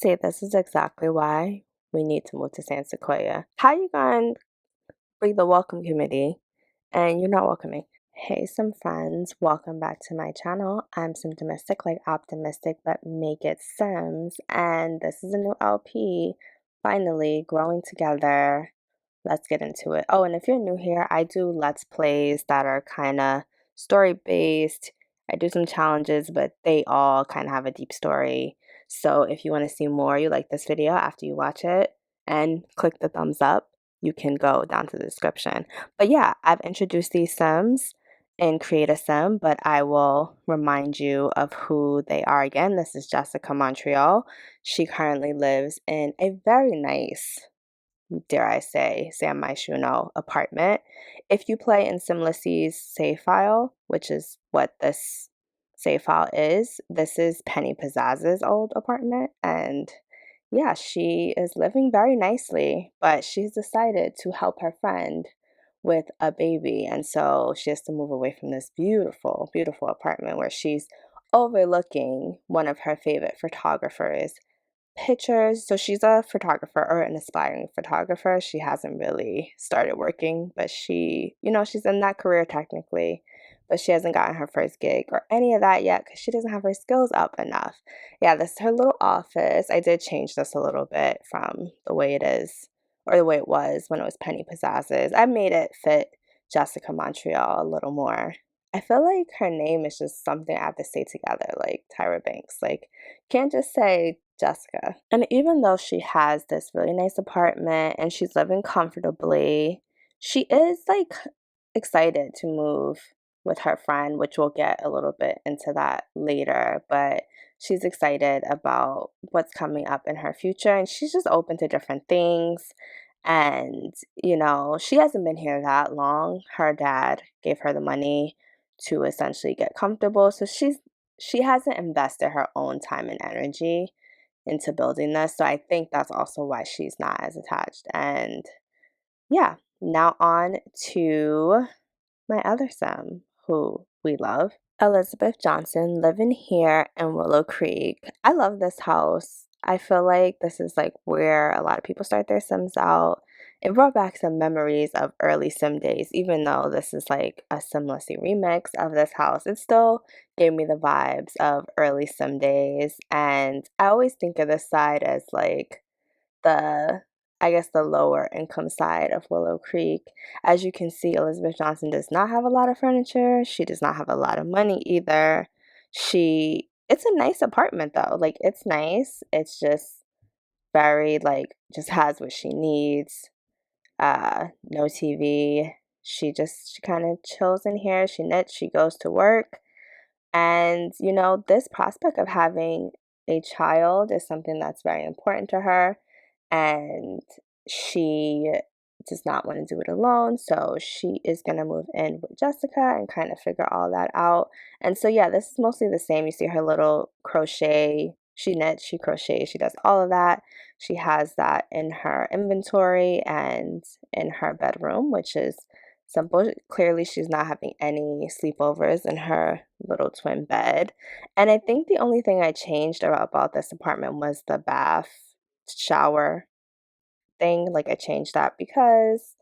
say this is exactly why we need to move to San Sequoia. How you gonna bring the welcome committee and you're not welcoming? Hey, some friends, welcome back to my channel. I'm Symptomistic, like optimistic, but make it Sims. And this is a new LP, finally growing together. Let's get into it. Oh, and if you're new here, I do Let's Plays that are kind of story-based. I do some challenges, but they all kind of have a deep story. So if you want to see more, you like this video after you watch it, and click the thumbs up, you can go down to the description. But yeah, I've introduced these Sims in Create a Sim, but I will remind you of who they are again. This is Jessica Montreal. She currently lives in a very nice, dare I say, San Myshuno apartment. If you play in SimLissy's save file, which is what this save file is, this is Penny Pizzazz's old apartment, and yeah, she is living very nicely, but she's decided to help her friend with a baby, and so she has to move away from this beautiful, beautiful apartment where she's overlooking one of her favorite photographers' pictures. So she's a photographer, or an aspiring photographer. She hasn't really started working, but she's in that career technically, but she hasn't gotten her first gig or any of that yet because she doesn't have her skills up enough. Yeah, this is her little office. I did change this a little bit from the way it is, or the way it was when it was Penny Pizzazz's. I made it fit Jessica Montreal a little more. I feel like her name is just something I have to say together, like Tyra Banks. Like, can't just say Jessica. And even though she has this really nice apartment and she's living comfortably, she is like excited to move with her friend, which we'll get a little bit into that later. But she's excited about what's coming up in her future, and she's just open to different things. And, she hasn't been here that long. Her dad gave her the money to essentially get comfortable. So she hasn't invested her own time and energy into building this. So I think that's also why she's not as attached. And yeah, now on to my other Sim who we love. Elizabeth Johnson, living here in Willow Creek. I love this house. I feel like this is like where a lot of people start their Sims out. It brought back some memories of early Sim days, even though this is like a SimLissy remix of this house. It still gave me the vibes of early Sim days, and I always think of this side as like the, I guess, the lower income side of Willow Creek. As you can see, Elizabeth Johnson does not have a lot of furniture. She does not have a lot of money either. It's a nice apartment though. Like, it's nice. It's just very, like, just has what she needs. No TV. She kind of chills in here. She knits, she goes to work. And, this prospect of having a child is something that's very important to her. And she does not want to do it alone. So she is going to move in with Jessica and kind of figure all that out. And so, yeah, this is mostly the same. You see her little crochet. She knits, she crochets, she does all of that. She has that in her inventory and in her bedroom, which is simple. Clearly, she's not having any sleepovers in her little twin bed. And I think the only thing I changed about this apartment was the bath shower thing. Like, I changed that because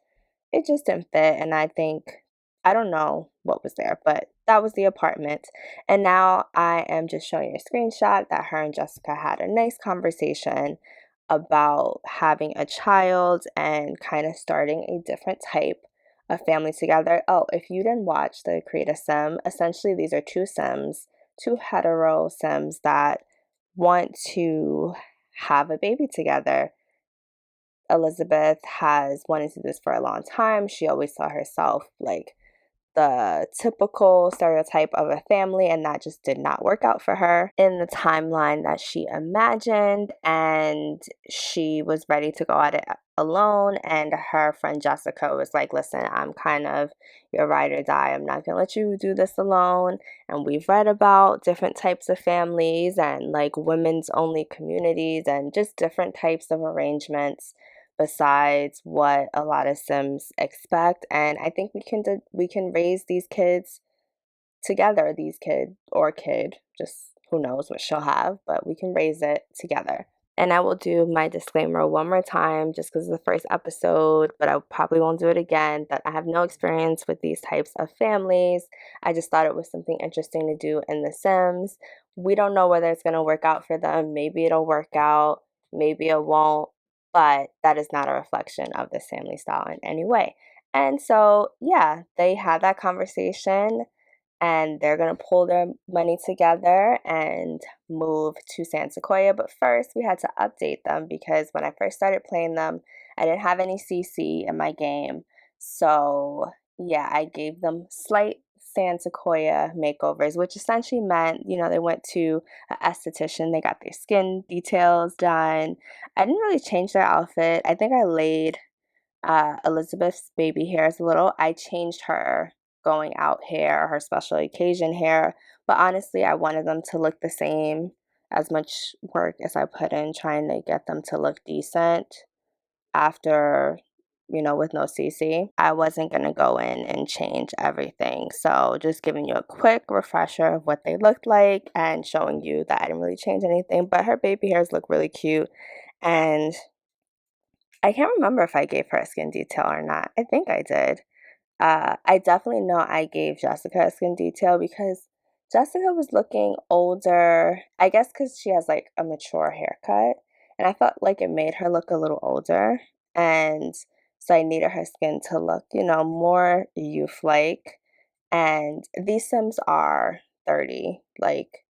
it just didn't fit. And I don't know what was there, but that was the apartment. And now I am just showing you a screenshot that her and Jessica had a nice conversation about having a child and kind of starting a different type of family together. Oh, if you didn't watch the Create a Sim, essentially these are two Sims, two hetero Sims that want to have a baby together. Elizabeth has wanted to do this for a long time. She always saw herself like the typical stereotype of a family, and that just did not work out for her in the timeline that she imagined, and she was ready to go at it alone. And her friend Jessica was like, listen, I'm kind of your ride or die. I'm not gonna let you do this alone. And we've read about different types of families and like women's only communities and just different types of arrangements besides what a lot of Sims expect. And I think we can raise these kids together, these kid, just who knows what she'll have, but we can raise it together. And I will do my disclaimer one more time just because it's the first episode, but I probably won't do it again, that I have no experience with these types of families. I just thought it was something interesting to do in The Sims. We don't know whether it's going to work out for them. Maybe it'll work out, maybe it won't, but that is not a reflection of this family style in any way. And so, yeah, they had that conversation and they're going to pull their money together and move to San Sequoia. But first, we had to update them because when I first started playing them, I didn't have any CC in my game. So, yeah, I gave them slight San Sequoia makeovers, which essentially meant, they went to an esthetician, they got their skin details done. I didn't really change their outfit. I think I laid Elizabeth's baby hairs a little. I changed her going out hair, her special occasion hair, but honestly, I wanted them to look the same. As much work as I put in trying to get them to look decent after, with no CC, I wasn't going to go in and change everything. So just giving you a quick refresher of what they looked like and showing you that I didn't really change anything, but her baby hairs look really cute. And I can't remember if I gave her a skin detail or not. I think I did. I definitely know I gave Jessica a skin detail because Jessica was looking older. I guess because she has like a mature haircut. And I felt like it made her look a little older. And so I needed her skin to look, more youth-like. And these Sims are 30. Like,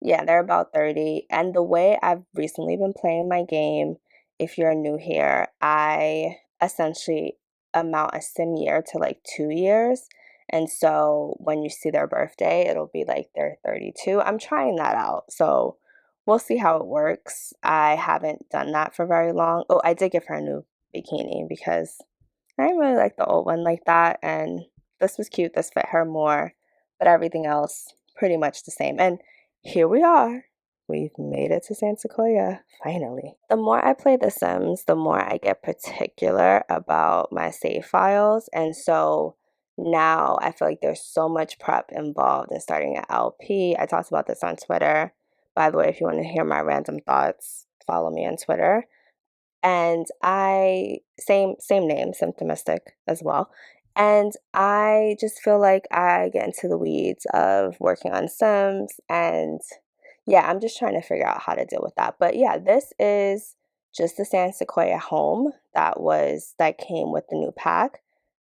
yeah, they're about 30. And the way I've recently been playing my game, if you're new here, I essentially amount a sim year to like 2 years. And so when you see their birthday, it'll be like they're 32. I'm trying that out. So we'll see how it works. I haven't done that for very long. Oh, I did give her a new bikini because I didn't really like the old one like that. And this was cute. This fit her more. But everything else, pretty much the same. And here we are. We've made it to San Sequoia, finally. The more I play The Sims, the more I get particular about my save files. And so now I feel like there's so much prep involved in starting an LP. I talked about this on Twitter. By the way, if you want to hear my random thoughts, follow me on Twitter. And same name, Symptomistic as well. And I just feel like I get into the weeds of working on Sims, and yeah, I'm just trying to figure out how to deal with that. But yeah, this is just the San Sequoia home that came with the new pack.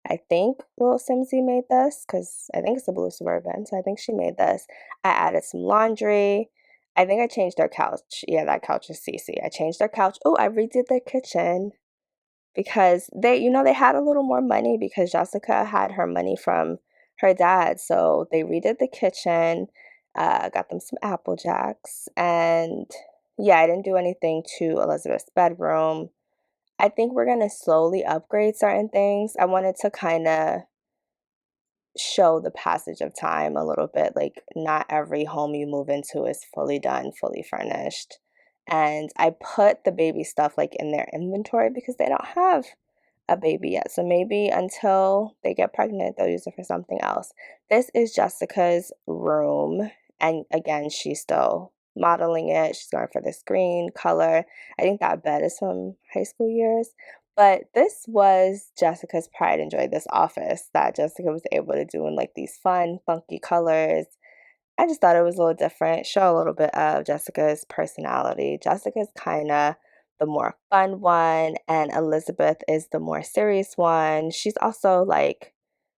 I think Little Simsy made this because I think it's a blue Suburban, so I think she made this. I added some laundry. I think I changed their couch. Yeah, that couch is CC. I changed their couch. Oh, I redid their kitchen because they had a little more money because Jessica had her money from her dad. So they redid the kitchen, got them some Apple Jacks. And yeah, I didn't do anything to Elizabeth's bedroom. I think we're going to slowly upgrade certain things. I wanted to kind of show the passage of time a little bit. Like, not every home you move into is fully done, fully furnished. And I put the baby stuff like in their inventory because they don't have a baby yet. So maybe until they get pregnant, they'll use it for something else. This is Jessica's room. And again, she's still modeling it. She's going for this green color. I think that bed is from high school years. But this was Jessica's pride and joy, this office that Jessica was able to do in like these fun, funky colors. I just thought it was a little different, show a little bit of Jessica's personality. Jessica's kind of the more fun one, and Elizabeth is the more serious one. She's also like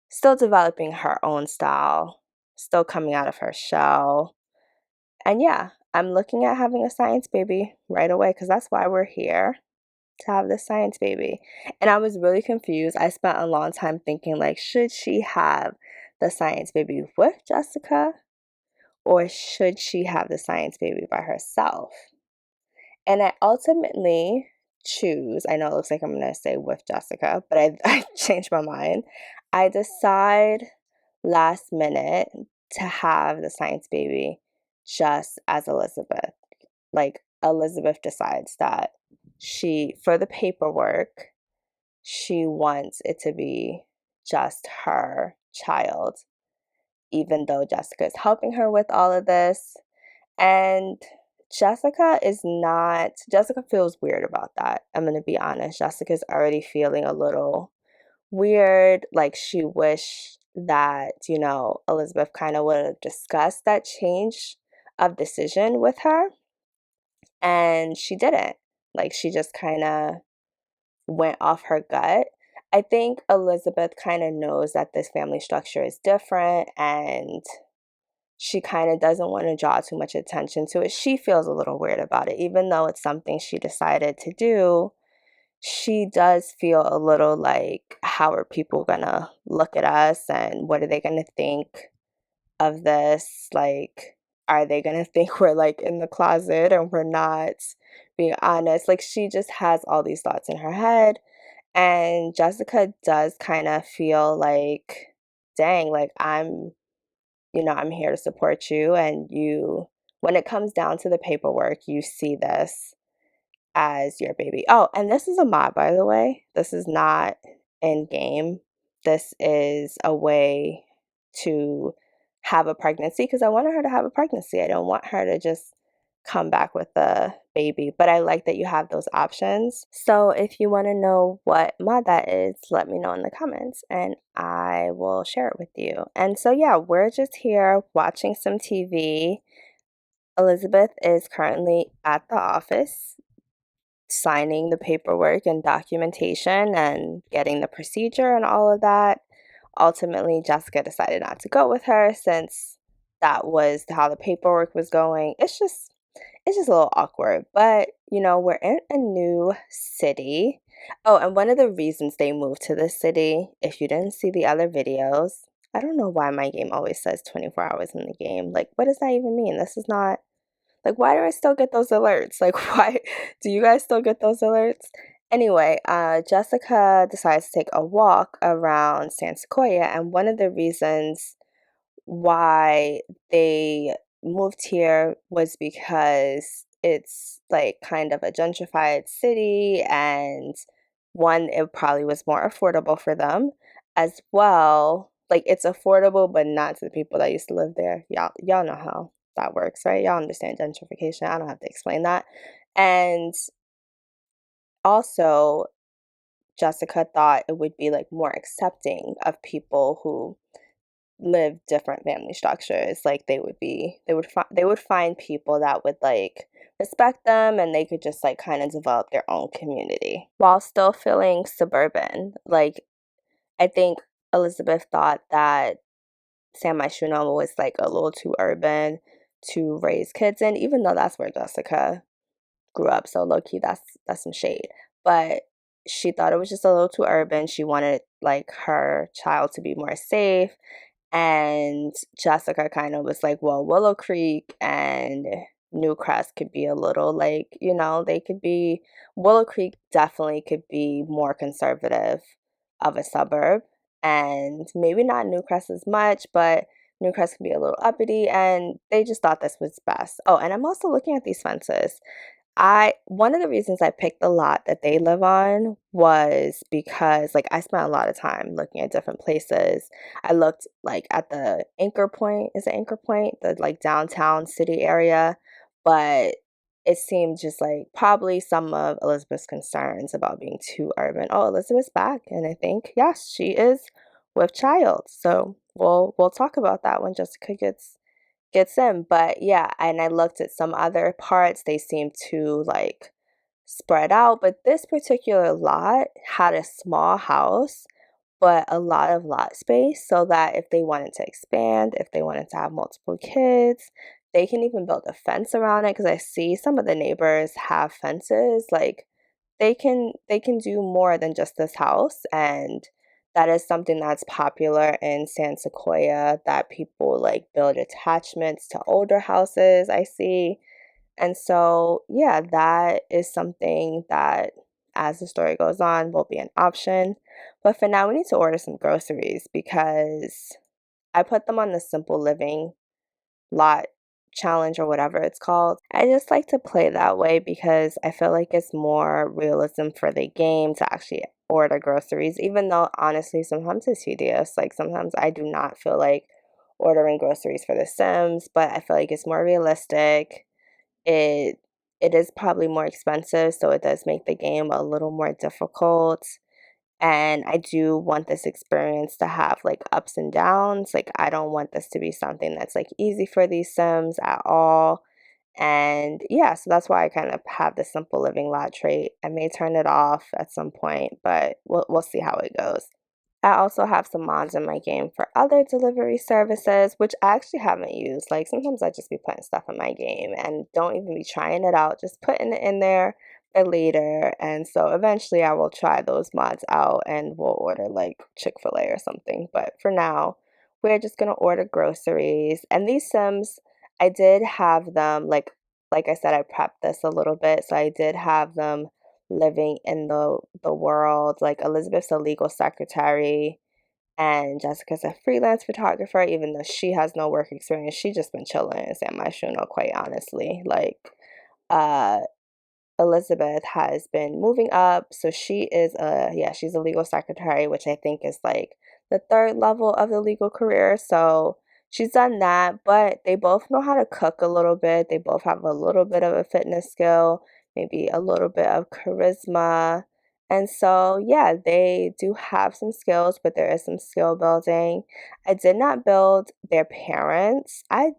still developing her own style, still coming out of her shell. And yeah, I'm looking at having a science baby right away because that's why we're here, to have this science baby. And I was really confused. I spent a long time thinking like, should she have the science baby with Jessica or should she have the science baby by herself? And I ultimately choose, I know it looks like I'm going to say with Jessica, but I changed my mind. I decide last minute to have the science baby just as Elizabeth. Like, Elizabeth decides that for the paperwork, she wants it to be just her child, even though Jessica is helping her with all of this. And Jessica feels weird about that. I'm going to be honest. Jessica's already feeling a little weird. Like she wished that, Elizabeth kind of would have discussed that change of decision with her. And she didn't. Like she just kind of went off her gut. I think Elizabeth kind of knows that this family structure is different and she kind of doesn't want to draw too much attention to it. She feels a little weird about it, even though it's something she decided to do. She does feel a little like, how are people gonna look at us and what are they gonna think of this? Like, are they gonna think we're like in the closet and we're not being honest? Like, she just has all these thoughts in her head. And Jessica does kind of feel like, dang, like I'm here to support you. And when it comes down to the paperwork, you see this as your baby. Oh, and this is a mod, by the way. This is not in game. This is a way to have a pregnancy because I wanted her to have a pregnancy. I don't want her to just come back with a baby, but I like that you have those options. So if you want to know what mod that is, let me know in the comments and I will share it with you. And so yeah, we're just here watching some TV. Elizabeth is currently at the office signing the paperwork and documentation and getting the procedure and all of that. Ultimately, Jessica decided not to go with her since that was how the paperwork was going. It's just a little awkward, but we're in a new city. Oh, and one of the reasons they moved to this city, if you didn't see the other videos, I don't know why my game always says 24 hours in the game. Like, what does that even mean? This is not, like, why do I still get those alerts? Like, why do you guys still get those alerts? Anyway, Jessica decides to take a walk around San Sequoia, and one of the reasons why they moved here was because it's like kind of a gentrified city, and one, it probably was more affordable for them as well. Like it's affordable, but not to the people that used to live there. Y'all know how that works, right? Y'all understand gentrification. I don't have to explain that. And also, Jessica thought it would be like more accepting of people who live different family structures. Like they would find people that would like respect them and they could just like kind of develop their own community while still feeling suburban. Like I think Elizabeth thought that San Myshuno was like a little too urban to raise kids in, even though that's where Jessica grew up. So low key, that's some shade. But she thought it was just a little too urban. She wanted like her child to be more safe. And Jessica kind of was like, well, Willow Creek and Newcrest could be a little like, they could be, Willow Creek definitely could be more conservative of a suburb. And maybe not Newcrest as much, but Newcrest could be a little uppity. And they just thought this was best. Oh, and I'm also looking at these fences. One of the reasons I picked the lot that they live on was because like I spent a lot of time looking at different places. I looked like at the Anchor Point, is it Anchor Point? The like downtown city area, but it seemed just like probably some of Elizabeth's concerns about being too urban. Oh, Elizabeth's back, and I think yes, she is with child. So we'll talk about that when Jessica gets in. But yeah, and I looked at some other parts, they seem to like spread out, but this particular lot had a small house but a lot of lot space, so that if they wanted to expand, if they wanted to have multiple kids, they can even build a fence around it, because I see some of the neighbors have fences. Like they can do more than just this house, and that is something that's popular in San Sequoia, that people like build attachments to older houses, I see. And so, yeah, that is something that as the story goes on will be an option. But for now, we need to order some groceries because I put them on the simple living lot challenge or whatever it's called. I just like to play that way because I feel like it's more realism for the game to actually order groceries, even though honestly sometimes it's tedious. Like sometimes I do not feel like ordering groceries for The Sims, but I feel like it's more realistic. it it is probably more expensive, so it does make the game a little more difficult. And I do want this experience to have like ups and downs. Like, I don't want this to be something that's like easy for these Sims at all. And yeah, so that's why I kind of have the simple living lot trait. I may turn it off at some point, but we'll see how it goes. I also have some mods in my game for other delivery services, which I actually haven't used. Like, sometimes I just be putting stuff in my game and don't even be trying it out, just putting it in there for later. And so eventually I will try those mods out and we'll order like Chick-fil-A or something. But for now, we're just gonna order groceries. And these Sims, I did have them like I said, I prepped this a little bit, so I did have them living in the world. Like, Elizabeth's a legal secretary and Jessica's a freelance photographer, even though she has no work experience. She just been chilling in San Myshuno, quite honestly. Like, uh Elizabeth has been moving up, so she is she's a legal secretary, which I think is like the third level of the legal career. So she's done that, but they both know how to cook a little bit. They both have a little bit of a fitness skill, maybe a little bit of charisma. And so, yeah, they do have some skills, but there is some skill building. I did not build their parents. I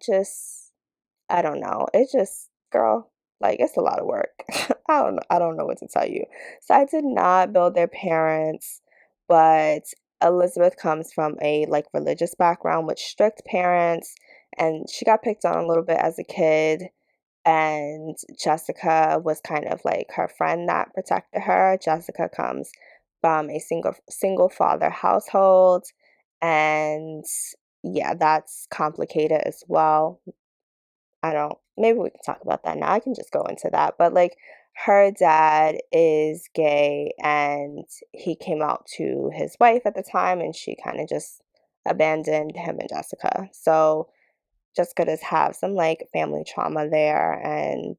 don't know. It just, girl, like, it's a lot of work. I don't know what to tell you. So I did not build their parents, but Elizabeth comes from a like religious background with strict parents, and she got picked on a little bit as a kid. And Jessica was kind of like her friend that protected her. Jessica comes from a single father household, and yeah, that's complicated as well. I don't, maybe we can talk about that now. I can just go into that. But like, her dad is gay and he came out to his wife at the time and she kind of just abandoned him and Jessica. So Jessica does have some like family trauma there, and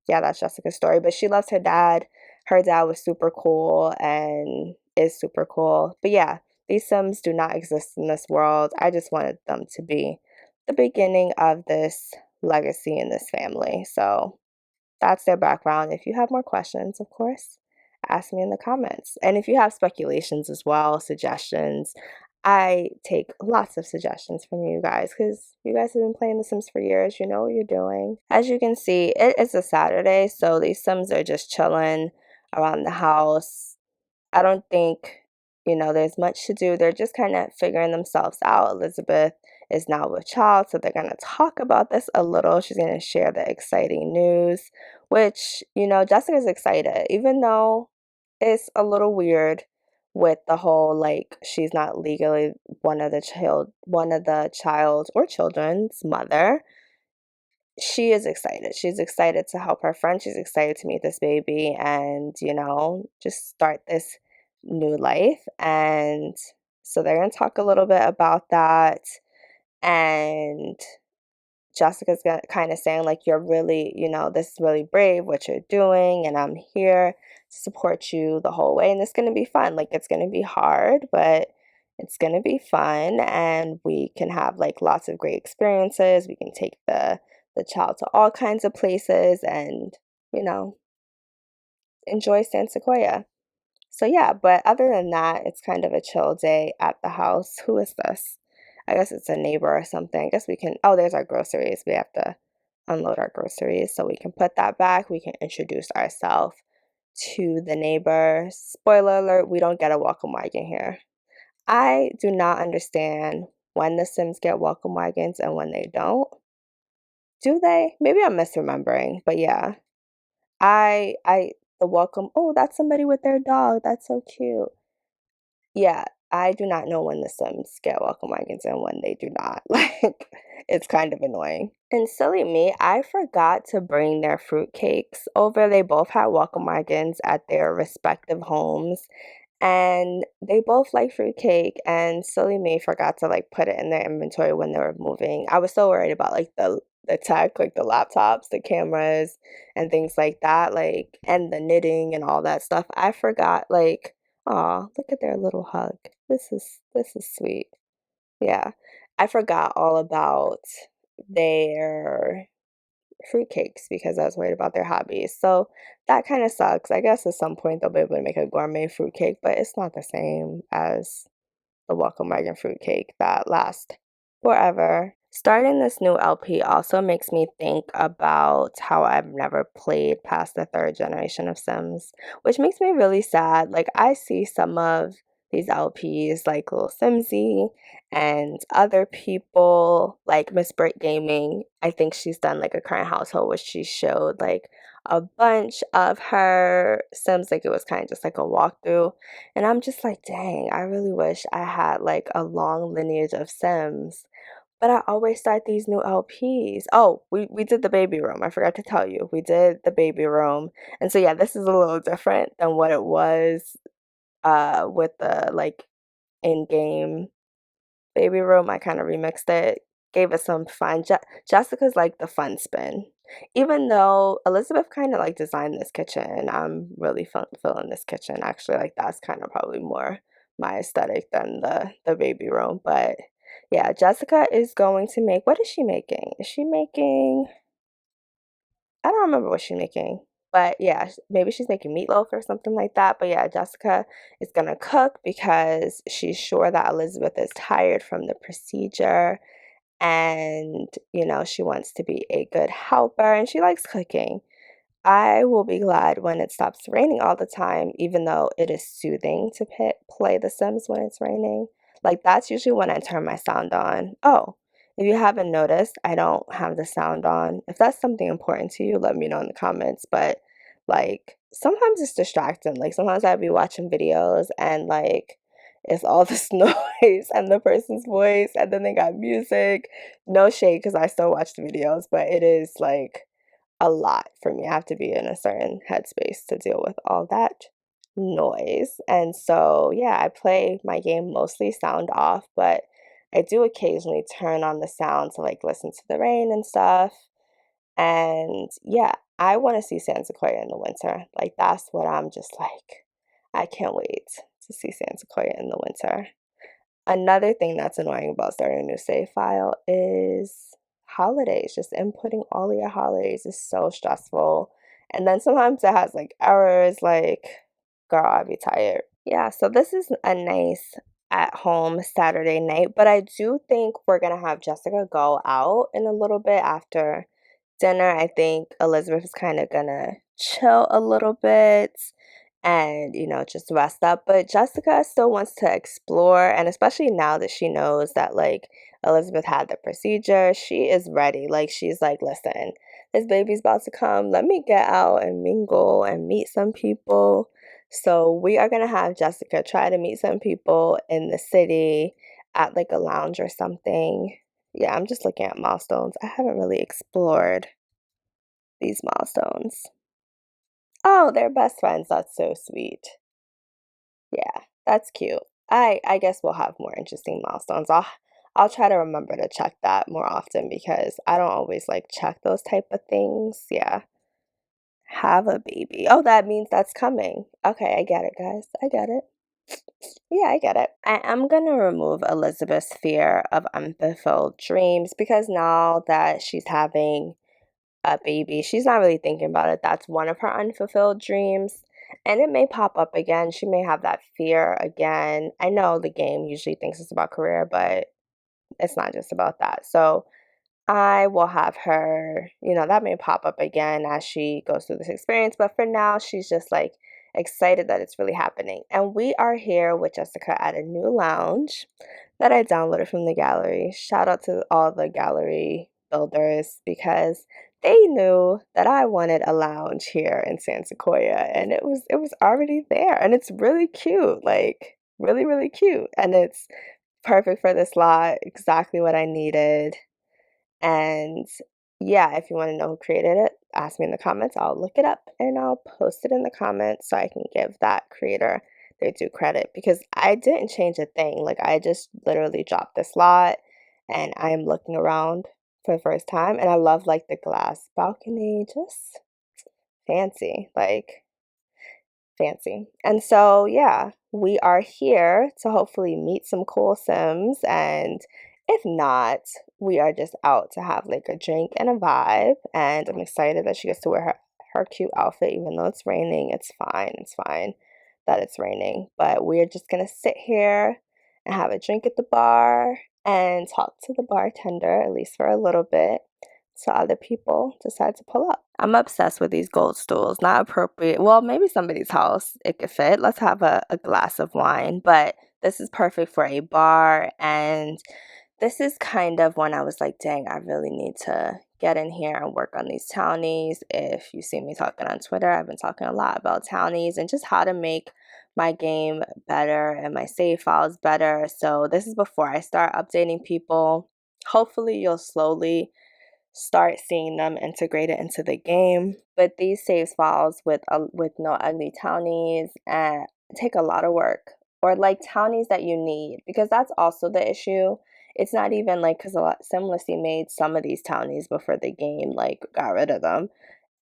yeah, that's Jessica's story. But she loves her dad. Her dad was super cool and is super cool. But yeah, these Sims do not exist in this world. I just wanted them to be the beginning of this legacy in this family. So that's their background. If you have more questions, of course, ask me in the comments. And if you have speculations as well, suggestions, I take lots of suggestions from you guys because you guys have been playing The Sims for years. You know what you're doing. As you can see, it is a Saturday, so these Sims are just chilling around the house. I don't think, there's much to do. They're just kind of figuring themselves out. Elizabeth is now with child, so they're going to talk about this a little. She's going to share the exciting news, which, Jessica's excited, even though it's a little weird with the whole like she's not legally one of the child or children's mother. She is excited. She's excited to help her friend. She's excited to meet this baby and, just start this new life. And so they're going to talk a little bit about that. And Jessica's kind of saying, like, you're really, this is really brave what you're doing. And I'm here to support you the whole way. And it's going to be fun. Like, it's going to be hard, but it's going to be fun. And we can have like lots of great experiences. We can take the child to all kinds of places and, you know, enjoy San Sequoia. So yeah, but other than that, it's kind of a chill day at the house. Who is this? I guess it's a neighbor or something. I guess we can, oh, there's our groceries. We have to unload our groceries so we can put that back. We can introduce ourselves to the neighbor. Spoiler alert, we don't get a welcome wagon here. I do not understand when the Sims get welcome wagons and when they don't. Do they? Maybe I'm misremembering, but yeah. I the welcome, oh, that's somebody with their dog. That's so cute. Yeah, I do not know when the Sims get welcome wagons and when they do not. Like, it's kind of annoying. And silly me, I forgot to bring their fruitcakes over. They both had welcome wagons at their respective homes, and they both like fruitcake. And silly me forgot to like put it in their inventory when they were moving. I was so worried about like the tech, like the laptops, the cameras, and things like that, like, and the knitting and all that stuff. I forgot, like, oh, look at their little hug. This is sweet. Yeah. I forgot all about their fruitcakes because I was worried about their hobbies. So that kind of sucks. I guess at some point they'll be able to make a gourmet fruitcake, but it's not the same as the Welcome Wagon fruitcake that lasts forever. Starting this new LP also makes me think about how I've never played past the third generation of Sims, which makes me really sad. Like, I see some of these LPs, like Little Simsy and other people, like Miss Brick Gaming. I think she's done like a current household where she showed like a bunch of her Sims, like it was kind of just like a walkthrough. And I'm just like, dang, I really wish I had like a long lineage of Sims. But I always start these new LPs. Oh, we did the baby room. I forgot to tell you. We did the baby room. And so yeah, this is a little different than what it was with the like in-game baby room. I kind of remixed it, gave it some fun. Jessica's like the fun spin. Even though Elizabeth kind of like designed this kitchen, I'm really feeling this kitchen. Actually, like that's kind of probably more my aesthetic than the baby room. But yeah, Jessica is going to make, what is she making? Is she making, I don't remember what she's making. But yeah, maybe she's making meatloaf or something like that. But yeah, Jessica is going to cook because she's sure that Elizabeth is tired from the procedure. And, you know, she wants to be a good helper and she likes cooking. I will be glad when it stops raining all the time, even though it is soothing to play The Sims when it's raining. Like, that's usually when I turn my sound on. Oh, if you haven't noticed, I don't have the sound on. If that's something important to you, let me know in the comments. But, like, sometimes it's distracting. Like, sometimes I'll be watching videos and, like, it's all this noise and the person's voice, and then they got music. No shade because I still watch the videos, but it is, like, a lot for me. I have to be in a certain headspace to deal with all that noise. And so, yeah, I play my game mostly sound off, but I do occasionally turn on the sound to like listen to the rain and stuff. And yeah, I want to see San Sequoia in the winter. Like, that's what I'm just like, I can't wait to see San Sequoia in the winter. Another thing that's annoying about starting a new save file is holidays. Just inputting all of your holidays is so stressful. And then sometimes it has like errors, like, girl, I'll be tired. Yeah, so this is a nice at home Saturday night, but I do think we're gonna have Jessica go out in a little bit after dinner. I think Elizabeth is kind of gonna chill a little bit and, you know, just rest up. But Jessica still wants to explore, and especially now that she knows that, like, Elizabeth had the procedure, she is ready. Like, she's like, listen, this baby's about to come. Let me get out and mingle and meet some people. So we are gonna have Jessica try to meet some people in the city at like a lounge or something. Yeah, I'm just looking at milestones. I haven't really explored these milestones. Oh, they're best friends. That's so sweet. Yeah, that's cute. I guess we'll have more interesting milestones. I'll try to remember to check that more often because I don't always like check those type of things. Yeah. Have a baby. Oh, that means that's coming. Okay, I get it, guys. I get it. Yeah, I get it. I am gonna remove Elizabeth's fear of unfulfilled dreams because now that she's having a baby, she's not really thinking about it. That's one of her unfulfilled dreams. And it may pop up again. She may have that fear again. I know the game usually thinks it's about career, but it's not just about that. So I will have her, you know, that may pop up again as she goes through this experience. But for now, she's just like excited that it's really happening. And we are here with Jessica at a new lounge that I downloaded from the gallery. Shout out to all the gallery builders because they knew that I wanted a lounge here in San Sequoia, and it was already there, and it's really cute, like really really cute, and it's perfect for this lot, exactly what I needed. And yeah, if you want to know who created it, ask me in the comments. I'll look it up and I'll post it in the comments so I can give that creator their due credit because I didn't change a thing. Like, I just literally dropped this lot and I am looking around for the first time, and I love like the glass balcony, just fancy, like fancy. And so, yeah, we are here to hopefully meet some cool Sims, and if not, we are just out to have like a drink and a vibe, and I'm excited that she gets to wear her cute outfit even though it's raining. It's fine that it's raining, but we're just gonna sit here and have a drink at the bar and talk to the bartender, at least for a little bit, so other people decide to pull up. I'm obsessed with these gold stools. Not appropriate. Well, maybe somebody's house it could fit. Let's have a glass of wine, but this is perfect for a bar. And this is kind of when I was like, dang, I really need to get in here and work on these townies. If you see me talking on Twitter, I've been talking a lot about townies and just how to make my game better and my save files better. So this is before I start updating people. Hopefully you'll slowly start seeing them integrated into the game. But these save files with no ugly townies and take a lot of work, or like townies that you need, because that's also the issue. It's not even like, because a lot Simlessly made some of these townies before the game like got rid of them,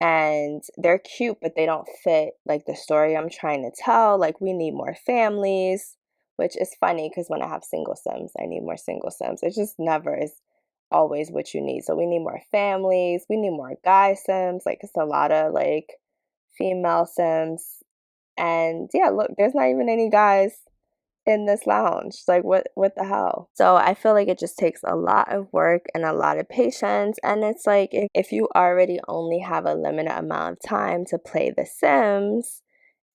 and they're cute, but they don't fit like the story I'm trying to tell. Like, we need more families, which is funny because when I have single sims, I need more single sims. It just never is always what you need. So we need more families, we need more guy sims. Like, it's a lot of like female sims. And yeah, look, there's not even any guys in this lounge. Like, what the hell? So I feel like it just takes a lot of work and a lot of patience. And it's like, if you already only have a limited amount of time to play The Sims,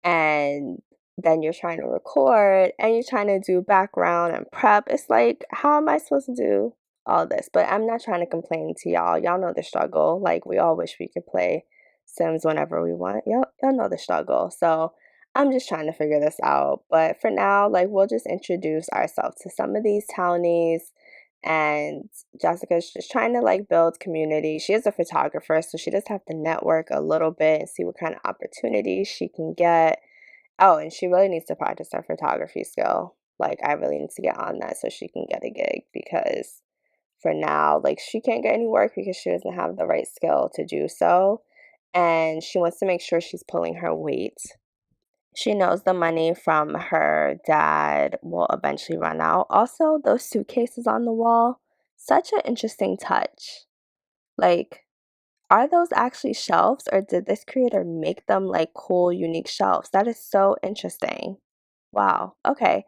and then you're trying to record and you're trying to do background and prep, it's like, how am I supposed to do all this? But I'm not trying to complain to y'all. Y'all know the struggle. Like, we all wish we could play Sims whenever we want. Y'all know the struggle. So I'm just trying to figure this out. But for now, like, we'll just introduce ourselves to some of these townies. And Jessica's just trying to like build community. She is a photographer, so she does have to network a little bit and see what kind of opportunities she can get. Oh, and she really needs to practice her photography skill. Like, I really need to get on that so she can get a gig, because for now, like, she can't get any work because she doesn't have the right skill to do so. And she wants to make sure she's pulling her weight. She knows the money from her dad will eventually run out. Also, those suitcases on the wall, such an interesting touch. Like, are those actually shelves, or did this creator make them like cool, unique shelves? That is so interesting. Wow. Okay.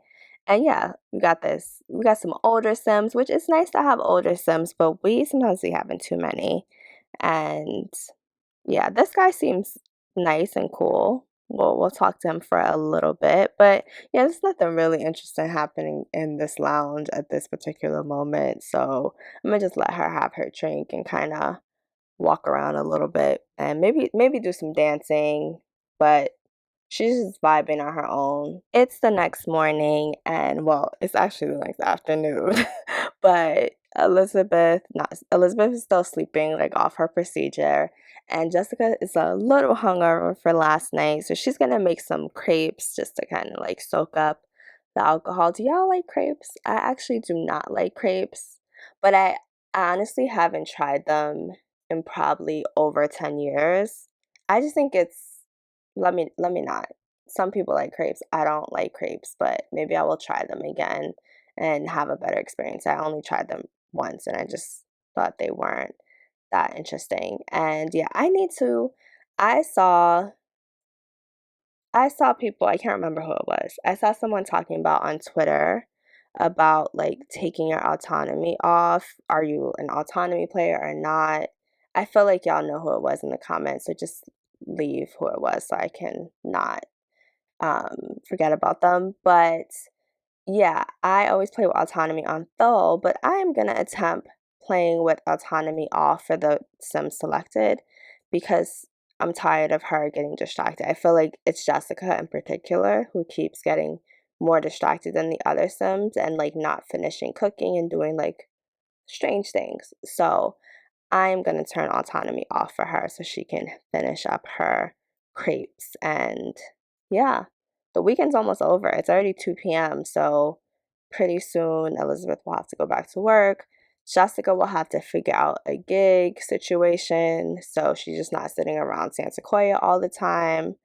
And yeah, we got this. We got some older Sims, which is nice to have older Sims, but we sometimes be having too many. And yeah, this guy seems nice and cool. We'll talk to him for a little bit. But yeah, there's nothing really interesting happening in this lounge at this particular moment. So I'm gonna just let her have her drink and kind of walk around a little bit and maybe do some dancing, but she's just vibing on her own. It's the next morning, and well, it's actually the next afternoon. But Elizabeth is still sleeping like off her procedure, and Jessica is a little hungover for last night, so she's gonna make some crepes just to kind of like soak up the alcohol. Do y'all like crepes? I actually do not like crepes, but I honestly haven't tried them in probably over 10 years. I just think it's, let me not. Some people like crepes. I don't like crepes, but maybe I will try them again and have a better experience. I only tried them once and I just thought they weren't that interesting. And yeah, I saw I saw people, I can't remember who it was. I saw someone talking about on Twitter about like taking your autonomy off. Are you an autonomy player or not? I feel like y'all know who it was in the comments, so just leave who it was so I can not forget about them. But yeah, I always play with autonomy on full, but I am gonna attempt playing with autonomy off for the sim selected, because I'm tired of her getting distracted. I feel like it's Jessica in particular who keeps getting more distracted than the other sims and like not finishing cooking and doing like strange things. So I'm gonna turn autonomy off for her so she can finish up her crepes. And yeah, the weekend's almost over. It's already 2 p.m. So pretty soon Elizabeth will have to go back to work. Jessica will have to figure out a gig situation so she's just not sitting around San Sequoia all the time.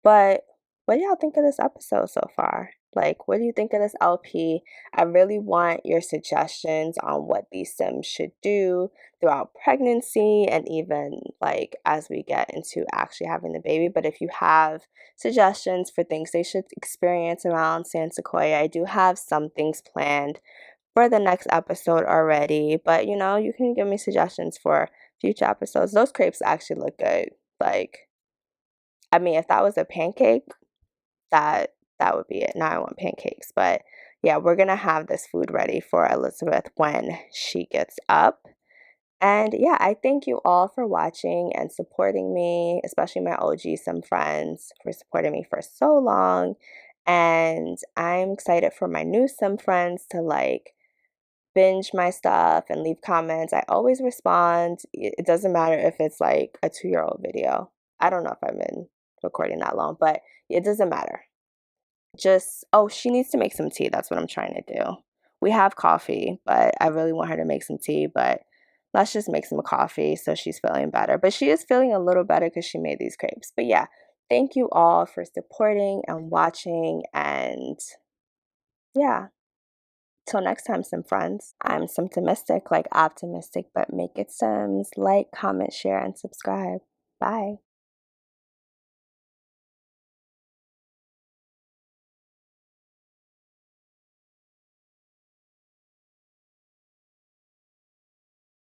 But what do y'all think of this episode so far? Like, what do you think of this LP? I really want your suggestions on what these Sims should do throughout pregnancy and even like as we get into actually having the baby. But if you have suggestions for things they should experience around San Sequoia, I do have some things planned for the next episode already. But you know, you can give me suggestions for future episodes. Those crepes actually look good. Like, I mean, if that was a pancake, that would be it. Now I want pancakes. But yeah, we're gonna have this food ready for Elizabeth when she gets up. And yeah, I thank you all for watching and supporting me, especially my OG Sim friends for supporting me for so long. And I'm excited for my new Sim friends to like binge my stuff and leave comments. I always respond. It doesn't matter if it's like a 2-year-old video. I don't know if I've been recording that long, but it doesn't matter. Just, oh, she needs to make some tea. That's what I'm trying to do. We have coffee, but I really want her to make some tea, but let's just make some coffee so she's feeling better. But she is feeling a little better because she made these crepes. But yeah, thank you all for supporting and watching. And yeah, till next time, Sim friends. I'm Simtomistic, like optimistic, but make it Sims. Like, comment, share, and subscribe. Bye.